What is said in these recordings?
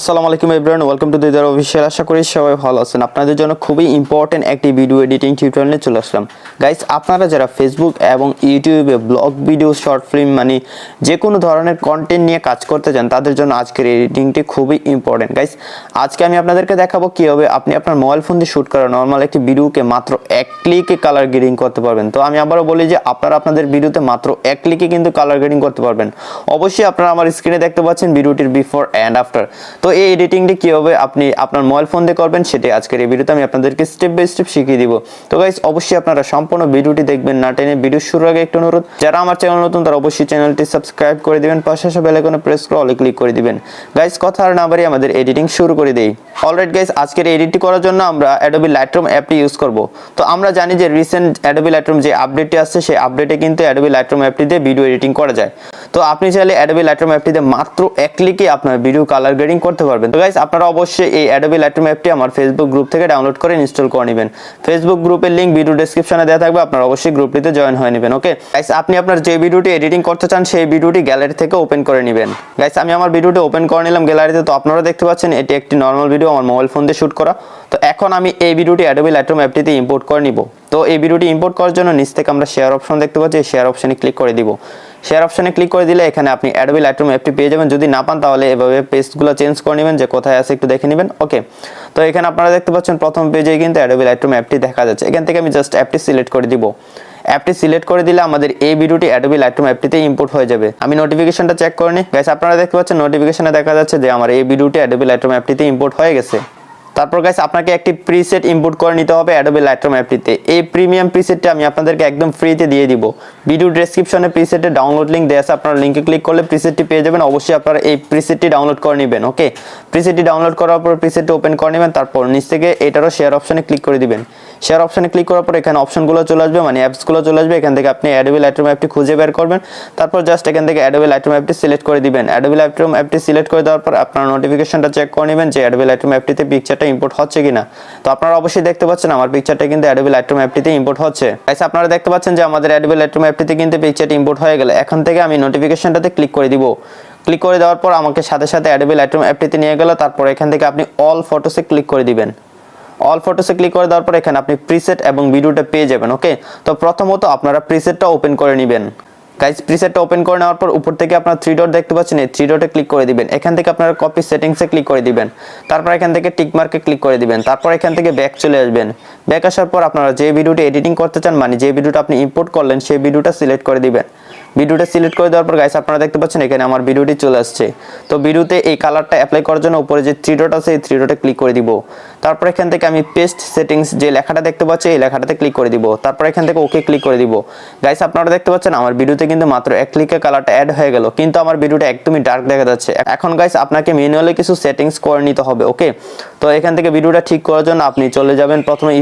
আসসালামু আলাইকুম everyone, welcome to Didar official. আশা করি সবাই ভালো আছেন। আপনাদের জন্য খুবই ইম্পর্টেন্ট একটি ভিডিও এডিটিং টিউটোরিয়াল নিয়ে চলে আসলাম। গাইস, আপনারা যারা ফেসবুক এবং ইউটিউবে ব্লগ ভিডিও, শর্ট ফিল্ম মানে যে কোনো ধরনের কন্টেন্ট নিয়ে কাজ করতে চান, তাদের জন্য আজকের এডিটিংটি খুবই ইম্পর্টেন্ট। গাইস, আজকে আমি আপনাদেরকে দেখাবো কীভাবে আপনি আপনার মোবাইল ফোন দিয়ে শ্যুট করা নর্মাল একটি ভিডিওকে মাত্র এক ক্লিকে কালার গ্রেডিং করতে পারবেন। তো আমি আবারও বলি যে আপনারা আপনাদের ভিডিওতে মাত্র এক ক্লিকে কিন্তু কালার গ্রেডিং করতে পারবেন। অবশ্যই আপনারা আমার স্ক্রিনে দেখতে পাচ্ছেন ভিডিওটির বিফোর অ্যান্ড আফটার। তো এই এডিটিংটি কীভাবে আপনি আপনার মোবাইল ফোন দিয়ে করবেন সেটাই আজকের এই ভিডিওতে আমি আপনাদেরকে স্টেপ বাই স্টেপ শিখিয়ে দিব। তো গাইস, অবশ্যই আপনারা সম্পূর্ণ ভিডিওটি দেখবেন না টেনে। ভিডিও শুরুর আগে একটু অনুরোধ, যারা আমার চ্যানেল নতুন তারা অবশ্যই চ্যানেলটি সাবস্ক্রাইব করে দিবেন, পাশে আসা বেল আইকনে প্রেস করে অলে ক্লিক করে দিবেন। গাইস, কথা আর না বাড়িয়ে আমাদের এডিটিং শুরু করে দেই। অলরাইট গাইস, আজকের এডিটটি করার জন্য আমরা অ্যাডোবি লাইটরুম অ্যাপটি ইউজ করব। তো আমরা জানি যে রিসেন্ট অ্যাডোবি লাইটরুম যে আপডেটটি আসছে, সেই আপডেটে কিন্তু অ্যাডোবি লাইটরুম অ্যাপটি দিয়ে ভিডিও এডিটিং করা যায়। তো আপনি চাইলে অ্যাডোবি লাইটরুম অ্যাপটিতে মাত্র এক ক্লিকে আপনার ভিডিও কালার গ্রেডিং করতে পারবেন। তো গাইস, আপনারা অবশ্যই এই অ্যাডোবি লাইটরুম অ্যাপটি আমার ফেসবুক গ্রুপ থেকে ডাউনলোড করে ইনস্টল করে নেবেন। ফেসবুক গ্রুপের লিংক ভিডিও ডেসক্রিপশনে দেওয়া থাকবে, আপনারা অবশ্যই গ্রুপটিতে জয়েন হয়ে নেবেন। ওকে গাইস, আপনি আপনার যে ভিডিওটি এডিটিং করতে চান সেই ভিডিওটি গ্যালারি থেকে ওপেন করে নেবেন। গাইস, আমি আমার ভিডিওটি ওপেন করে নিলাম গ্যালারিতে। তো আপনারা দেখতে পাচ্ছেন এটি একটি নর্মাল ভিডিও আমার মোবাইল ফোন দিয়ে শ্যুট করা। তো এখন আমি এই ভিডিওটি অ্যাডোবি লাইটরুম অ্যাপটিতে ইম্পোর্ট করে নিব। তো এই ভিডিওটি ইম্পোর্ট করার জন্য নিচ থেকে আমরা শেয়ার অপশন দেখতে পাচ্ছি, এই শেয়ার অপশনে ক্লিক করে দিব। শেয়ার অপশনে ক্লিক করে দিলে এখানে আপনি অ্যাডোবি লাইটরুম অ্যাপটি পেয়ে যাবেন। যদি না পান তাহলে এভাবে পেজগুলো চেঞ্জ করে নেবেন, যে কোথায় আছে একটু দেখে নেবেন। ওকে, তো এখানে আপনারা দেখতে পাচ্ছেন প্রথম পেজেই কিন্তু অ্যাডোবি লাইটরুম অ্যাপটি দেখা যাচ্ছে। এখান থেকে আমি জাস্ট অ্যাপটি সিলেক্ট করে দিব। অ্যাপটি সিলেক্ট করে দিলে আমাদের এই ভিডিওটি অ্যাডোবি লাইটরুম অ্যাপটিতে ইম্পোর্ট হয়ে যাবে। আমি নোটিফিকেশনটা চেক করে নিই। গাইস, আপনারা দেখতে পাচ্ছেন নোটিফিকেশনে দেখা যাচ্ছে যে আমার এই ভিডিওটি অ্যাডোবি লাইটরুম অ্যাপটিতে ইম্পোর্ট হয়ে গেছে। তারপর গাইস, আপনাকে একটি প্রিসেট ইম্পোর্ট করে নিতে হবে অ্যাডোবি লাইটরুম অ্যাপটিতে। এই প্রিমিয়াম প্রিসেটটা আমি আপনাদেরকে একদম ফ্রিতে দিয়ে দিব। ভিডিও ডেসক্রিপশনে প্রিসেটের ডাউনলোড লিংক দেওয়া আছে, আপনারা লিংকে ক্লিক করলে প্রিসেটটি পেয়ে যাবেন। অবশ্যই আপনারা এই প্রিসেটটি ডাউনলোড করে নেবেন। ওকে, প্রিসেটটি ডাউনলোড করার পর প্রিসেটটি ওপেন করে নেবেন। তারপর নিচ থেকে এটারও শেয়ার অপশনে ক্লিক করে দিবেন। শেয়ার অপশনে ক্লিক করার পর এখানে অপশনগুলো চলে আসবে, মানে অ্যাপসগুলো চলে আসবে। এখান থেকে আপনি অ্যাডোবি লাইটরুম অ্যাপটি খুঁজে বের করবেন। তারপর জাস্ট এখান থেকে অ্যাডোবি লাইটরুম অ্যাপটি সিলেক্ট করে দিবেন। অ্যাডোবি লাইটরুম অ্যাপটি সিলেক্ট করে দেওয়ার পর আপনার নোটিফিকেশনটা চেক করে নেবেন যে অ্যাডোবি লাইটরুম অ্যাপটিতে পিকচারটা ইম্পোর্ট হচ্ছে কিনা। তো আপনারা অবশ্যই দেখতে পাচ্ছেন আমার পিকচারটা কিন্তু অ্যাডোবি লাইটরুম অ্যাপটিতে ইম্পোর্ট হচ্ছে। গাইস, আপনারা দেখতে পাচ্ছেন যে আমাদের অ্যাডোবি লাইটরুম অ্যাপটিতে কিন্তু পিকচারটি ইম্পোর্ট হয়ে গেল। এখন থেকে আমি নোটিফিকেশনটাতে ক্লিক করে দিব। ক্লিক করে দেওয়ার পর আমাকে সাথে সাথে অ্যাডোবি লাইটরুম অ্যাপটিতে নিয়ে গেল। তারপর এখান থেকে আপনি অল ফটোসে ক্লিক করে দিবেন। অল ফটোসে ক্লিক করে দেওয়ার পর এখানে আপনি প্রিসেট এবং ভিডিওটা পেয়ে যাবেন। ওকে, তো প্রথমত আপনারা প্রিসেটটা ওপেন করে নেবেন। গাইস, প্রিসেটটা ওপেন করে নেওয়ার পর উপর থেকে আপনারা থ্রি ডট দেখতে পাচ্ছেন, এই থ্রি ডটে ক্লিক করে দিবেন। এখান থেকে আপনারা কপি সেটিংসে ক্লিক করে দিবেন। তারপর এখান থেকে টিক মার্কে ক্লিক করে দিবেন। তারপর এখান থেকে ব্যাক চলে আসবেন। ব্যাক আসার পর আপনারা যে ভিডিওটি এডিটিং করতে চান, মানে যে ভিডিওটা আপনি ইম্পোর্ট করলেন, সেই ভিডিওটা সিলেক্ট করে দিবেন। ভিডিওটা সিলেক্ট করে দেওয়ার পর গাইস, আপনারা দেখতে পাচ্ছেন এখানে আমার ভিডিওটি চলে আসছে। তো ভিডিওতে এই কালারটা অ্যাপ্লাই করার জন্য উপরে যে থ্রি ডট আছে, এই থ্রি ডটে ক্লিক করে দিব। তারপর এখান থেকে আমি পেস্ট সেটিংস যে লেখাটা দেখতে পাচ্ছি, এই লেখাটাতে ক্লিক করে দিব। তারপর এখান থেকে ওকে ক্লিক করে দিব। গাইস, আপনারা দেখতে পাচ্ছেন আমার ভিডিওতে কিন্তু মাত্র এক ক্লিকে কালারটা অ্যাড হয়ে গেল, কিন্তু আমার ভিডিওটা একদমই ডার্ক দেখা যাচ্ছে। এখন গাইস, আপনাকে ম্যানুয়ালি কিছু সেটিংস করে নিতে হবে। ওকে, তো এখান থেকে ভিডিওটা ঠিক করার জন্য আপনি চলে যাবেন প্রথমে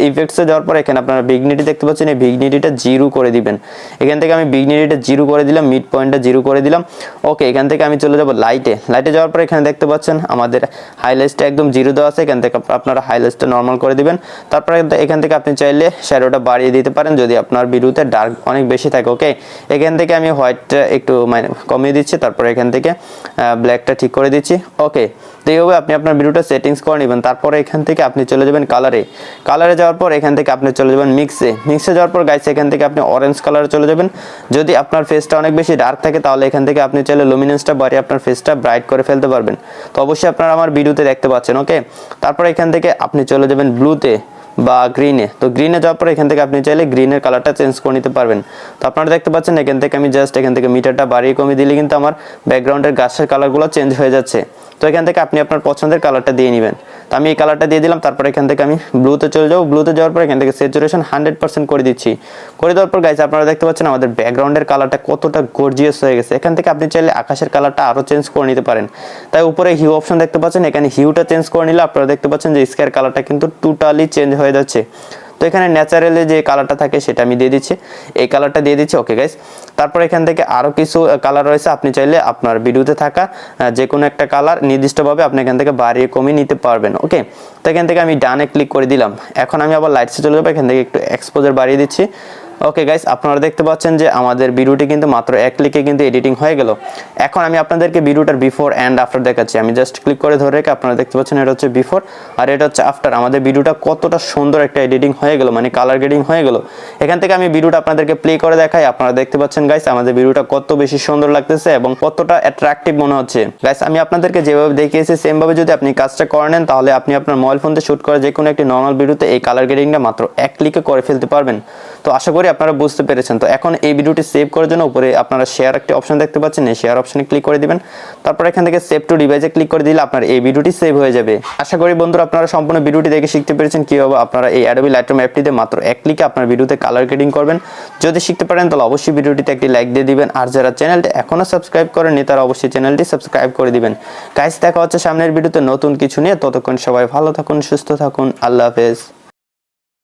ইফেক্টসে যাওয়ার পর এখানে আপনারা ভিগনিটি দেখতে পাচ্ছেন, এই ভিগনিটিটা 0 করে দিবেন। এখান থেকে আমি ভিগনিটিটা 0 করে দিলাম, মিড পয়েন্টটা 0 করে দিলাম। ওকে, এখান থেকে আমি চলে যাব লাইটে যাওয়ার পর এখানে দেখতে পাচ্ছেন আমাদের হাইলাইটসটা একদম 0 দেওয়া আছে। এখান থেকে আপনারা হাইলাইটসটা নরমাল করে দিবেন। তারপর এখান থেকে আপনি চাইলে শ্যাডোটা বাড়িয়ে দিতে পারেন যদি আপনার ভিডিওতে ডার্ক অনেক বেশি থাকে। ওকে, এখান থেকে আমি হোয়াইটটা একটু কমিয়ে দিচ্ছি। তারপর এখান থেকে ব্ল্যাকটা ঠিক করে দিচ্ছি। ওকে, তো এইভাবে আপনি আপনার ভিডিওটা সেটিংস করে নেবেন। তারপরে এখান থেকে আপনি চলে যাবেন কালারে যাওয়ার পর এখান থেকে আপনি চলে যাবেন মিক্সে যাওয়ার পর গাইস, এখান থেকে আপনি অরেঞ্জ কালারে চলে যাবেন। যদি আপনার ফেসটা অনেক বেশি ডার্ক থাকে তাহলে এখান থেকে আপনি চাইলে লুমিনেন্সটা বাড়িয়ে আপনার ফেসটা ব্রাইট করে ফেলতে পারবেন। তো অবশ্যই আপনারা আমার ভিডিওতে দেখতে পাচ্ছেন। ওকে, তারপর এখান থেকে আপনি চলে যাবেন ব্লুতে বা গ্রিনে। তো গ্রিনে যাওয়ার পর এখান থেকে আপনি চাইলে গ্রিনের কালারটা চেঞ্জ করে নিতে পারবেন। তো আপনারা দেখতে পাচ্ছেন এখান থেকে আমি জাস্ট এখান থেকে মিটারটা বাড়িয়ে কমিয়ে দিলে কিন্তু আমার ব্যাকগ্রাউন্ডের গাছের কালারগুলো চেঞ্জ হয়ে যাচ্ছে। তো এখান থেকে আপনি আপনার পছন্দের কালারটা দিয়ে নেবেন। তো আমি এই কালারটা দিয়ে দিলাম। তারপর এখান থেকে আমি ব্লুতে চলে যাবো। ব্লুতে যাওয়ার পর এখান থেকে স্যাচুরেশন 100% করে দিচ্ছি। করে দেওয়ার পর গাইস, আপনারা দেখতে পাচ্ছেন আমাদের ব্যাকগ্রাউন্ডের কালারটা কতটা গর্জিয়াস হয়ে গেছে। এখান থেকে আপনি চাইলে আকাশের কালারটা আরও চেঞ্জ করে নিতে পারেন। তাই উপরে হিউ অপশন দেখতে পাচ্ছেন, এখানে হিউটা চেঞ্জ করে নিলে আপনারা দেখতে পাচ্ছেন যে স্কাইয়ের কালারটা কিন্তু টোটালি চেঞ্জ হয়ে যাচ্ছে। তো এখানে ন্যাচারালি যে কালারটা থাকে সেটা আমি দিয়ে দিচ্ছি, এই কালারটা দিয়ে দিচ্ছি। ওকে গাইস, তারপর এখান থেকে আরও কিছু কালার রয়েছে, আপনি চাইলে আপনার ভিডিওতে থাকা যে কোনো একটা কালার নির্দিষ্টভাবে আপনি এখান থেকে বাড়িয়ে কমিয়ে নিতে পারবেন। ওকে, তো এখান থেকে আমি ডানে ক্লিক করে দিলাম। এখন আমি আবার লাইটসে চলে যাবো। এখান থেকে একটু এক্সপোজার বাড়িয়ে দিচ্ছি। ওকে গাইস, আপনারা দেখতে পাচ্ছেন যে আমাদের ভিডিওটি কিন্তু মাত্র এক ক্লিকে কিন্তু এডিটিং হয়ে গেল। এখন আমি আপনাদেরকে ভিডিওটার বিফোর অ্যান্ড আফটার দেখাচ্ছি। আমি জাস্ট ক্লিক করে ধরে রেখে আপনারা দেখতে পাচ্ছেন এটা হচ্ছে বিফোর আর এটা হচ্ছে আফটার। আমাদের ভিডিওটা কতটা সুন্দর একটা এডিটিং হয়ে গেল, মানে কালার গ্রেডিং হয়ে গেল। এখান থেকে আমি ভিডিওটা আপনাদেরকে প্লে করে দেখাই। আপনারা দেখতে পাচ্ছেন গাইস আমাদের ভিডিওটা কত বেশি সুন্দর লাগতেছে এবং কতটা অ্যাট্রাকটিভ মনে হচ্ছে। গাইস আমি আপনাদেরকে যেভাবে দেখিয়েছি সেম ভাবে যদি আপনি কাজটা করে নেন তাহলে আপনি আপনার মোবাইল ফোন দিয়ে শুট করা যে কোনো একটি নর্মাল ভিডিওতে এই কালার গ্রেডিংটা মাত্র এক ক্লিকে করে ফেলতে পারবেন। তো আশা করি আপনারা বুঝতে পেরেছেন। তো এখন এই ভিডিওটি সেভ করার জন্য উপরে আপনারা শেয়ার একটি অপশন দেখতে পাচ্ছেন, এই শেয়ার অপশনে ক্লিক করে দিবেন। তারপর এখান থেকে সেভ টু ডিভাইসে ক্লিক করে দিলে আপনার এই ভিডিওটি সেভ হয়ে যাবে। আশা করি বন্ধুরা আপনারা সম্পূর্ণ ভিডিওটি দেখে শিখতে পেরেছেন কিভাবে আপনারা এই অ্যাডোবি লাইটরুম অ্যাপটিতে মাত্র এক ক্লিকে আপনার ভিডিওতে কালার গ্রেডিং করবেন। যদি শিখতে পারেন তাহলে অবশ্যই ভিডিওটিতে একটি লাইক দিয়ে দিবেন আর যারা চ্যানেলটি এখনো সাবস্ক্রাইব করেননি তারা অবশ্যই চ্যানেলটি সাবস্ক্রাইব করে দিবেন। গাইস দেখা হচ্ছে সামনের ভিডিওতে নতুন কিছু নিয়ে। ততক্ষণ সবাই ভালো থাকুন, সুস্থ থাকুন, আল্লাহ হাফেজ।